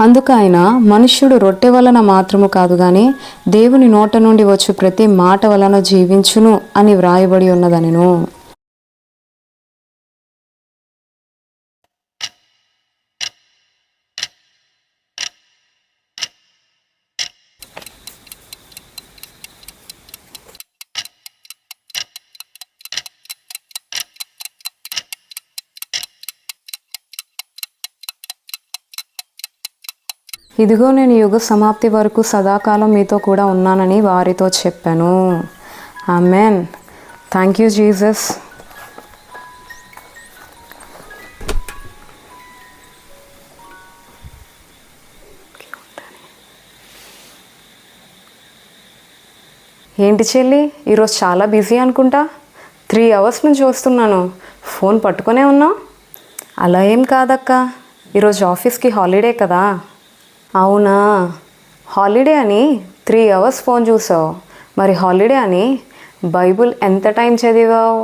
అందుకు ఆయన మనుష్యుడు రొట్టె వలన మాత్రము కాదు గాని దేవుని నోట నుండి వచ్చు ప్రతి మాట వలన జీవించును అని వ్రాయబడి ఉన్నదనెను. ఇదిగో నేను యుగ సమాప్తి వరకు సదాకాలం మీతో కూడా ఉన్నానని వారితో చెప్పాను. ఆమెన్. Thank you Jesus. ఏంటి చెల్లి, ఈరోజు చాలా బిజీ అనుకుంటా. 3 hours నుంచి చూస్తున్నాను, ఫోన్ పట్టుకునే ఉన్నావు. అలా ఏం కాదక్క, ఈరోజు ఆఫీస్కి హాలిడే కదా. అవునా, హాలిడే అని 3 hours ఫోన్ చూసావు. మరి హాలిడే అని బైబుల్ ఎంత టైం చదివావు?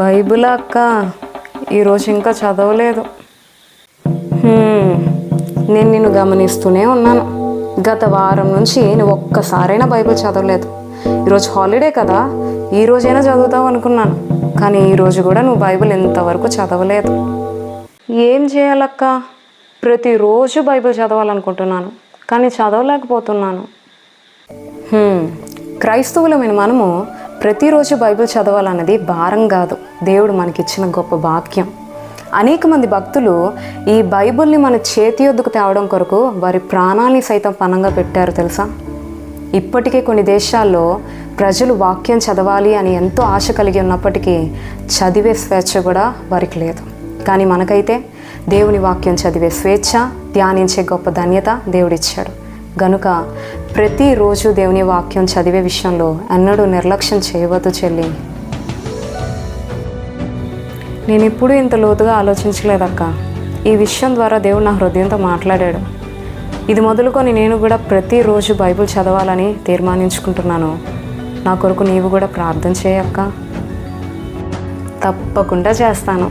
బైబుల్ అక్క, ఈరోజు ఇంకా చదవలేదు. నేను నిన్ను గమనిస్తూనే ఉన్నాను. గత వారం నుంచి నువ్వు ఒక్కసారైనా బైబిల్ చదవలేదు. ఈరోజు హాలిడే కదా, ఈరోజైనా చదువుతావు అనుకున్నాను. కానీ ఈరోజు కూడా నువ్వు బైబిల్ ఇంతవరకు చదవలేదు. ఏం చేయాలక్క, ప్రతిరోజు బైబిల్ చదవాలనుకుంటున్నాను కానీ చదవలేకపోతున్నాను. క్రైస్తవులమైన మనము ప్రతిరోజు బైబిల్ చదవాలన్నది భారం కాదు, దేవుడు మనకిచ్చిన గొప్ప భాగ్యం. అనేక మంది భక్తులు ఈ బైబిల్ని మన చేతి యొద్దకు తేవడం కొరకు వారి ప్రాణాన్ని సైతం పణంగా పెట్టారు తెలుసా. ఇప్పటికే కొన్ని దేశాల్లో ప్రజలు వాక్యం చదవాలి అని ఎంతో ఆశ కలిగి ఉన్నప్పటికీ చదివే స్వేచ్ఛ కూడా వారికి లేదు. కానీ మనకైతే దేవుని వాక్యం చదివే స్వేచ్ఛ, ధ్యానించే గొప్ప ధన్యత దేవుడిచ్చాడు. గనుక ప్రతిరోజు దేవుని వాక్యం చదివే విషయంలో ఎన్నడూ నిర్లక్ష్యం చేయవద్దు చెల్లి. నేను ఎప్పుడూ ఇంత లోతుగా ఆలోచించలేదక్క. ఈ విషయం ద్వారా దేవుడు నా హృదయంతో మాట్లాడాడు. ఇది మొదలుకొని నేను కూడా ప్రతిరోజు బైబిల్ చదవాలని తీర్మానించుకుంటున్నాను. నా కొరకు నీవు కూడా ప్రార్థన చేయక్క. తప్పకుండా చేస్తాను.